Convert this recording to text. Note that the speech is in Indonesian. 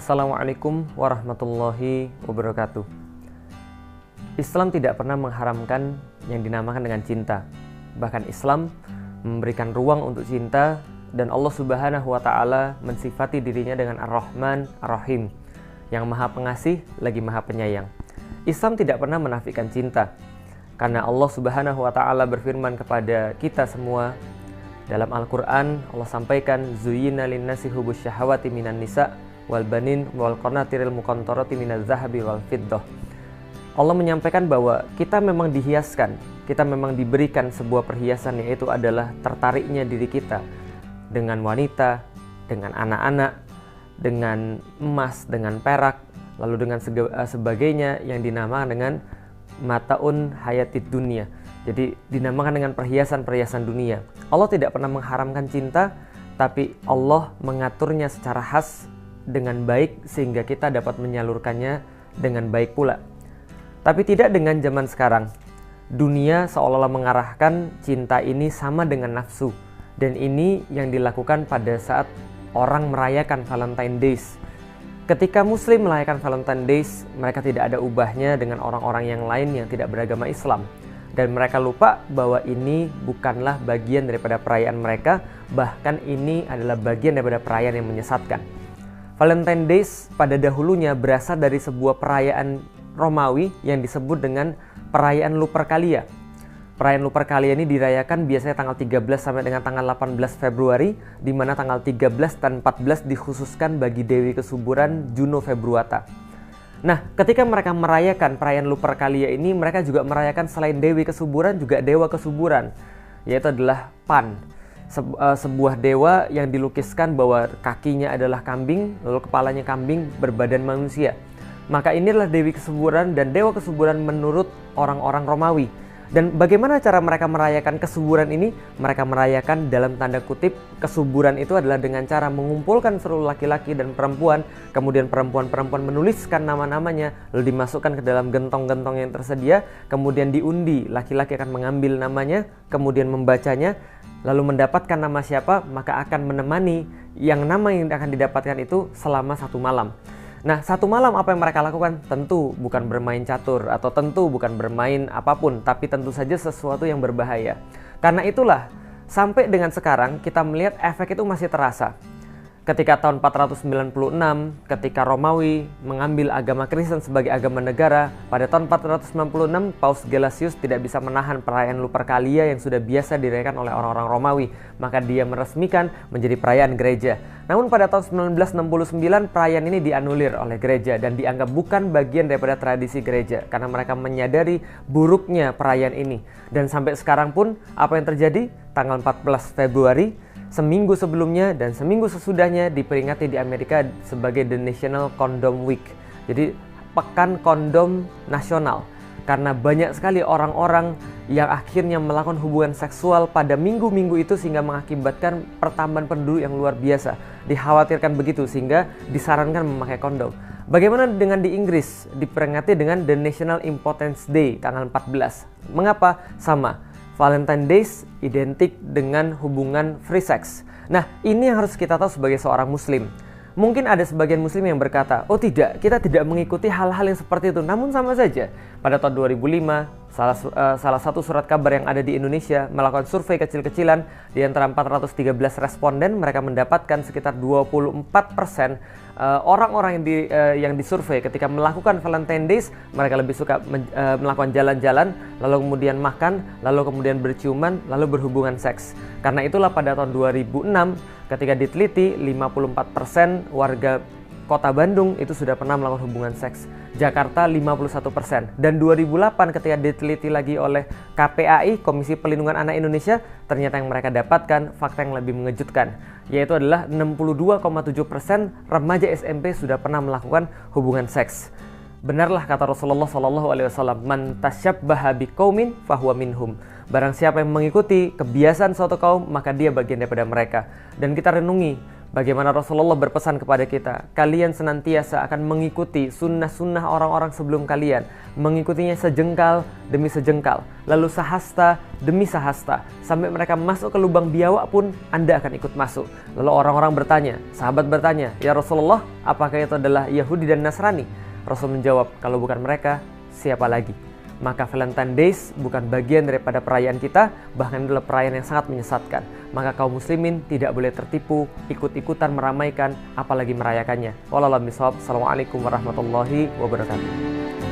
Assalamualaikum warahmatullahi wabarakatuh. Islam tidak pernah mengharamkan yang dinamakan dengan cinta. Bahkan Islam memberikan ruang untuk cinta, dan Allah Subhanahu wa Ta'ala mensifati dirinya dengan Ar-Rahman Ar-Rahim, yang Maha Pengasih lagi Maha Penyayang. Islam tidak pernah menafikan cinta, karena Allah Subhanahu wa Ta'ala berfirman kepada kita semua dalam Al-Quran. Allah sampaikan, Zuyyina linnasi hubbus syahawati minan nisa wal banin wal qanatiril muqantarati minaz zahabi wal fiddah. Allah menyampaikan bahwa kita memang dihiaskan, kita memang diberikan sebuah perhiasan, yaitu adalah tertariknya diri kita dengan wanita, dengan anak-anak, dengan emas, dengan perak, lalu dengan sebagainya yang dinamakan dengan mataun hayatid dunia. Jadi dinamakan dengan perhiasan-perhiasan dunia. Allah tidak pernah mengharamkan cinta, tapi Allah mengaturnya secara khas dengan baik sehingga kita dapat menyalurkannya dengan baik pula. Tapi tidak dengan zaman sekarang. Dunia seolah-olah mengarahkan cinta ini sama dengan nafsu, dan ini yang dilakukan pada saat orang merayakan Valentine Days. Ketika Muslim merayakan Valentine Days, mereka tidak ada ubahnya dengan orang-orang yang lain yang tidak beragama Islam, dan mereka lupa bahwa ini bukanlah bagian daripada perayaan mereka, bahkan ini adalah bagian daripada perayaan yang menyesatkan. Valentine Days pada dahulunya berasal dari sebuah perayaan Romawi yang disebut dengan perayaan Lupercalia. Perayaan Lupercalia ini dirayakan biasanya tanggal 13 sampai dengan tanggal 18 Februari, di mana tanggal 13 dan 14 dikhususkan bagi Dewi Kesuburan Juno Februata. Nah, ketika mereka merayakan perayaan Lupercalia ini, mereka juga merayakan selain Dewi Kesuburan juga Dewa Kesuburan, yaitu adalah Pan. Sebuah dewa yang dilukiskan bahwa kakinya adalah kambing, lalu kepalanya kambing berbadan manusia. Maka inilah Dewi Kesuburan dan Dewa Kesuburan menurut orang-orang Romawi. Dan bagaimana cara mereka merayakan kesuburan ini? Mereka merayakan dalam tanda kutip kesuburan itu adalah dengan cara mengumpulkan seluruh laki-laki dan perempuan, kemudian perempuan-perempuan menuliskan nama-namanya, lalu dimasukkan ke dalam gentong-gentong yang tersedia, kemudian diundi, laki-laki akan mengambil namanya, kemudian membacanya, lalu mendapatkan nama siapa, maka akan menemani yang nama yang akan didapatkan itu selama 1 malam. Nah, 1 malam apa yang mereka lakukan? Tentu bukan bermain catur, atau tentu bukan bermain apapun, tapi tentu saja sesuatu yang berbahaya. Karena itulah, sampai dengan sekarang kita melihat efek itu masih terasa. Ketika tahun 496, ketika Romawi mengambil agama Kristen sebagai agama negara, pada tahun 496 Paus Gelasius tidak bisa menahan perayaan Lupercalia yang sudah biasa dirayakan oleh orang-orang Romawi, maka dia meresmikan menjadi perayaan gereja. Namun pada tahun 1969 perayaan ini dianulir oleh gereja dan dianggap bukan bagian daripada tradisi gereja, karena mereka menyadari buruknya perayaan ini. Dan sampai sekarang pun apa yang terjadi? Tanggal 14 Februari, seminggu sebelumnya dan seminggu sesudahnya diperingati di Amerika sebagai The National Condom Week. Jadi pekan kondom nasional. Karena banyak sekali orang-orang yang akhirnya melakukan hubungan seksual pada minggu-minggu itu sehingga mengakibatkan pertambahan penduduk yang luar biasa. Dikhawatirkan begitu sehingga disarankan memakai kondom. Bagaimana dengan di Inggris? Diperingati dengan The National Impotence Day tanggal 14. Mengapa? Sama. Valentine Days identik dengan hubungan free sex. Nah, ini yang harus kita tahu sebagai seorang muslim. Mungkin ada sebagian muslim yang berkata, oh tidak, kita tidak mengikuti hal-hal yang seperti itu. Namun sama saja, pada tahun 2005, salah satu surat kabar yang ada di Indonesia melakukan survei kecil-kecilan. Di antara 413 responden, mereka mendapatkan sekitar 24% orang-orang yang disurvei ketika melakukan Valentine Days, mereka lebih suka melakukan jalan-jalan, lalu kemudian makan, lalu kemudian berciuman, lalu berhubungan seks. Karena itulah pada tahun 2006 ketika diteliti 54% warga Kota Bandung itu sudah pernah melakukan hubungan seks. Jakarta 51%. Dan 2008 ketika diteliti lagi oleh KPAI, Komisi Pelindungan Anak Indonesia, ternyata yang mereka dapatkan fakta yang lebih mengejutkan, yaitu adalah 62,7% remaja SMP sudah pernah melakukan hubungan seks. Benarlah kata Rasulullah SAW, man tasyabbaha biqaumin fahuwa minhum. Barang siapa yang mengikuti kebiasaan suatu kaum, maka dia bagian daripada mereka. Dan kita renungi, Bagaimana Rasulullah berpesan kepada kita, kalian senantiasa akan mengikuti sunnah-sunnah orang-orang sebelum kalian, mengikutinya sejengkal demi sejengkal, lalu sahasta demi sahasta, sampai mereka masuk ke lubang biawak pun Anda akan ikut masuk. Lalu orang-orang bertanya, sahabat bertanya, ya Rasulullah, apakah itu adalah Yahudi dan Nasrani? Rasul menjawab, kalau bukan mereka, siapa lagi? Maka Valentine Days bukan bagian daripada perayaan kita, bahkan adalah perayaan yang sangat menyesatkan. Maka kaum muslimin tidak boleh tertipu, ikut-ikutan meramaikan, apalagi merayakannya. Wallahu a'lam bishawab. Assalamualaikum warahmatullahi wabarakatuh.